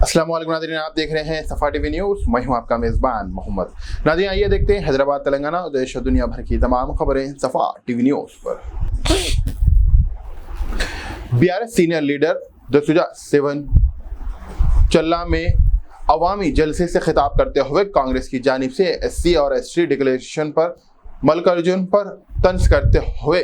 अस्सलाम वालेकुम नाज़रीन, आप देख रहे हैं सफा टीवी न्यूज़। मैं हूं आपका मेज़बान मोहम्मद। नाज़रीन, आइए देखते हैं हैदराबाद, तेलंगाना और देश और दुनिया भर की तमाम खबरें सफा टीवी न्यूज़ पर। बीआरएस सीनियर लीडर दसुजा सेवन चल्ला में अवामी जलसे से खिताब करते हुए कांग्रेस की जानिब से एससी और एसटी डिक्लेरेशन पर मल्लिकार्जुन पर तंज करते हुए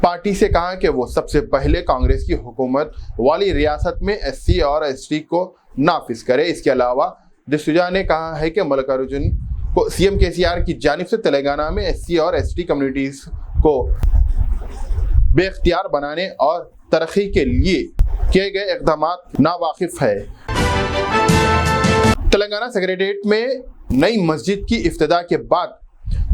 पार्टी से कहा कि वो सबसे पहले कांग्रेस की हुकूमत वाली रियासत में एससी और एसटी को नाफिज करे। इसके अलावा दसुजा ने कहा है कि मल्लिकार्जुन को सीएम केसीआर की जानिब से तेलंगाना में एससी और एसटी कम्युनिटीज को बेख्तियार बनाने और तरक्की के लिए किए गए इक़दाम नावाकिफ है। तेलंगाना सेक्रेटेरिएट में नई मस्जिद की इफ्तिदा के बाद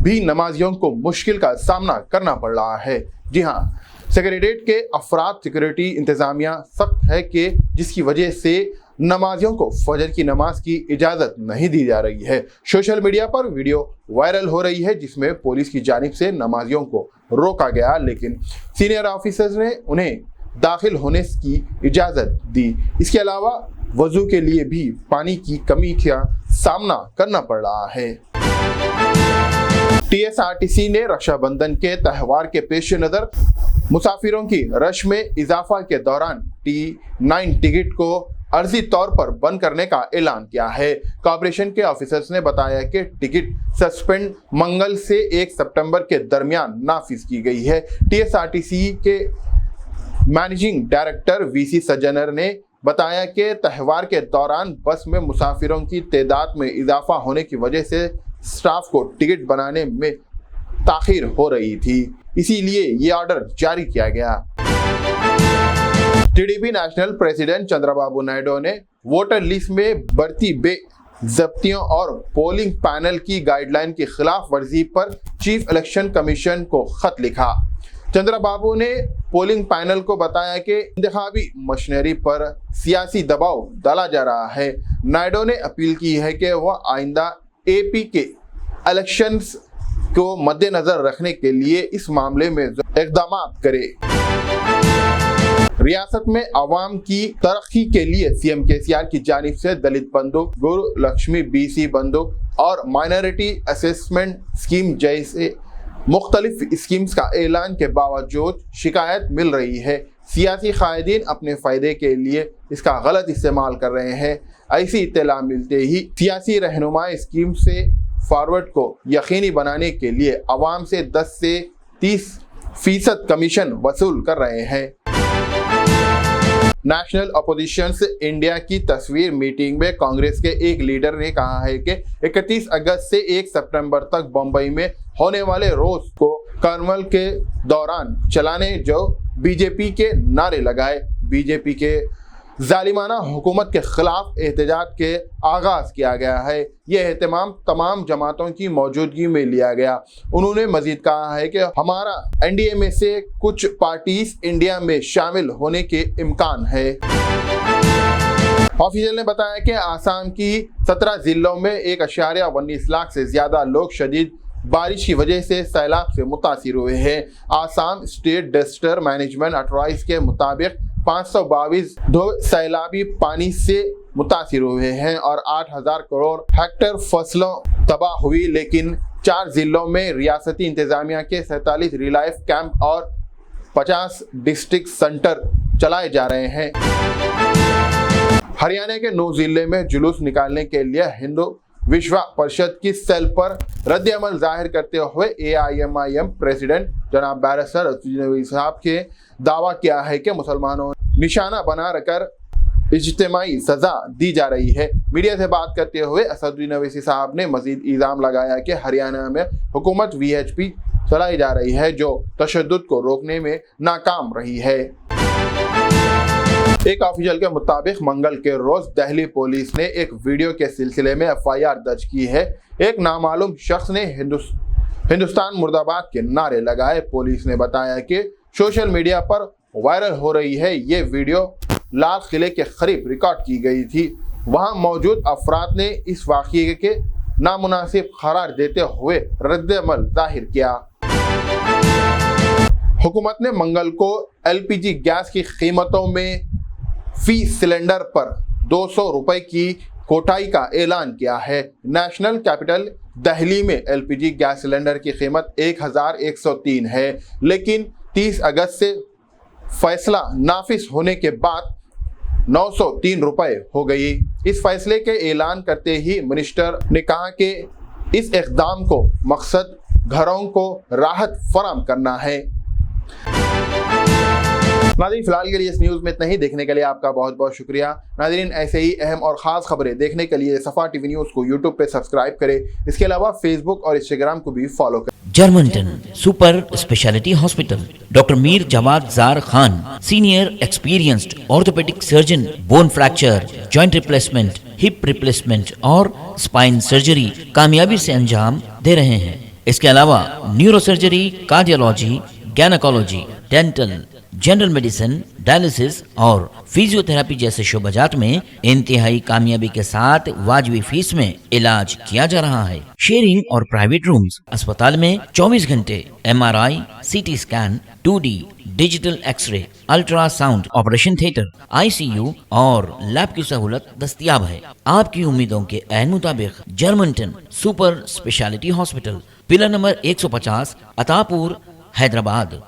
भी नमाजियों को मुश्किल का सामना करना पड़ रहा है। जी हाँ, सेक्रेटेरिएट के अफराद सिक्योरिटी इंतजामिया सख्त है कि जिसकी वजह से नमाजियों को फजर की नमाज की इजाज़त नहीं दी जा रही है। सोशल मीडिया पर वीडियो वायरल हो रही है जिसमें पुलिस की जानिब से नमाजियों को रोका गया, लेकिन सीनियर ऑफिसर्स ने उन्हें दाखिल होने की इजाज़त दी। इसके अलावा वजू के लिए भी पानी की कमी का सामना करना पड़ रहा है। टीएसआरटीसी ने रक्षाबंधन के त्यौहार के पेश नज़र मुसाफिरों की रश में इजाफा के दौरान T9 टिकट को अर्जी तौर पर बंद करने का ऐलान किया है। कॉर्पोरेशन के ऑफिसर्स ने बताया कि टिकट सस्पेंड मंगल से 1 सितंबर के दरमियान नाफिज की गई है। टीएसआरटीसी के मैनेजिंग डायरेक्टर वीसी सज्जनर ने बताया कि त्यौहार के दौरान बस में मुसाफिरों की तादाद में इजाफा होने की वजह से स्टाफ को टिकट बनाने में ताखीर हो रही थी, इसीलिए ये ऑर्डर जारी किया गया। TDP national president Chandrababu Naidu ने वोटर लिस्ट में बढ़ती बेज़ब्तियों और पोलिंग पैनल की गाइडलाइन की खिलाफ वर्जी पर चीफ इलेक्शन कमीशन को खत लिखा। चंद्रबाबू ने पोलिंग पैनल को बताया कि इंतखाबी मशीनरी पर सियासी दबाव डाला जा रहा है। नायडू ने अपील की है कि वह आइंदा एपी के इलेक्शंस को मद्देनजर रखने के लिए इस मामले में इक़दाम करे। रियासत में अवाम की तरक्की के लिए सीएम केसीआर की जानिब से दलित बंधु, गुरु लक्ष्मी बीसी बंधु और माइनॉरिटी असेसमेंट स्कीम जैसे मुख्तलिफ स्कीम्स का ऐलान के बावजूद शिकायत मिल रही है। सियासी कायदीन अपने फ़ायदे के लिए इसका गलत इस्तेमाल कर रहे हैं। ऐसी इत्तला मिलते ही सियासी रहनुमा स्कीम से फॉरवर्ड को यकीनी बनाने के लिए अवाम से 10 से 30% कमीशन वसूल कर रहे हैं। नेशनल अपोजिशन इंडिया की तस्वीर मीटिंग में कांग्रेस के एक लीडर ने कहा है कि 31 अगस्त से 1 सितंबर तक बम्बई में होने वाले रोज को कार्निवल के दौरान चलाने जो बीजेपी के नारे लगाए। बीजेपी के जालिमाना हुकूमत के खिलाफ एहतजाज के आगाज किया गया है। यह एहतमाम तमाम जमातों की मौजूदगी में लिया गया। उन्होंने मजीद कहा है कि हमारा एनडीए में से कुछ पार्टीज इंडिया में शामिल होने के इम्कान है। ऑफिशियल ने बताया कि आसाम की 17 जिलों में 1.19 लाख से ज्यादा लोग शदीद बारिश की वजह से सैलाब से मुतासिर हुए हैं। Assam state disaster management authority के मुताबिक 522 सैलाबी पानी से मुतासिर हुए हैं और 8,000 करोड़ हेक्टेयर फसलों तबाह हुई, लेकिन 4 जिलों में रियासती इंतजामिया के 47 रिलाइफ कैंप और 50 डिस्ट्रिक्ट सेंटर चलाए जा रहे हैं। हरियाणा के 9 जिले में जुलूस निकालने के लिए हिंदू विश्व परिषद की सेल पर रद्द-ए-अमल जाहिर करते हुए AIMIM प्रेसिडेंट जनाब बैरिस्टर असदुद्दीन ओवैसी साहब के दावा किया है कि मुसलमानों निशाना बना रखकर इज्तिमाई सजा दी जा रही है। मीडिया से बात करते हुए असदुद्दीन ओवैसी साहब ने मजीद इल्जाम लगाया कि हरियाणा में हुकूमत VHP चलाई जा रही है जो तशद्दुद को रोकने में नाकाम रही है। एक ऑफिशियल के मुताबिक मंगल के रोज दिल्ली पुलिस ने एक वीडियो के सिलसिले में FIR दर्ज की है। एक नामालूम शख्स ने हिंदुस्तान मुर्दाबाद के नारे लगाए। पुलिस ने बताया कि सोशल मीडिया पर वायरल हो रही है ये वीडियो लाल किले के करीब रिकॉर्ड की गई थी। वहां मौजूद अफराद ने इस वाक़ये के नामुनासिब करार देते हुए रद्द-ए-अमल जाहिर किया। हुकूमत ने मंगल को LPG गैस की कीमतों में फी सिलेंडर पर 200 रुपए की कोटाई का ऐलान किया है। नेशनल कैपिटल दिल्ली में एलपीजी गैस सिलेंडर की कीमत 1103 है, लेकिन 30 अगस्त से फैसला नाफिज होने के बाद 903 रुपए हो गई। इस फैसले के ऐलान करते ही मिनिस्टर ने कहा कि इस इक़दाम को मकसद घरों को राहत फराहम करना है। नाज़रीन, फिलहाल के लिए इस न्यूज़ में इतना ही। देखने के लिए आपका बहुत बहुत शुक्रिया। नाज़रीन, ऐसे ही अहम और ख़ास खबरें देखने के लिए सफ़ा टीवी न्यूज़ को यूट्यूब पे सब्सक्राइब करें। इसके अलावा फेसबुक और इंस्टाग्राम को भी फॉलो करें। Germanten super speciality hospital, doctor Mir Jawad Jar Khan, senior experienced orthopaedic surgeon, bone fracture, joint replacement, hip replacement और स्पाइन सर्जरी कामयाबी से अंजाम दे रहे हैं। इसके अलावा neuro surgery, cardiology, gynaecology, dental, general medicine, dialysis और फिजियोथेरेपी जैसे शोबाजात में इंतहाई कामयाबी के साथ वाजिबी फीस में इलाज किया जा रहा है। शेयरिंग और प्राइवेट रूम्स, अस्पताल में 24 घंटे MRI, CT scan, 2D digital xray, ultrasound, operation theatre, ICU और लैब की सहूलत दस्तयाब है। आपकी उम्मीदों के ऐन मुताबिक Germanten super speciality hospital, pillar number 150, Attapur, Hyderabad.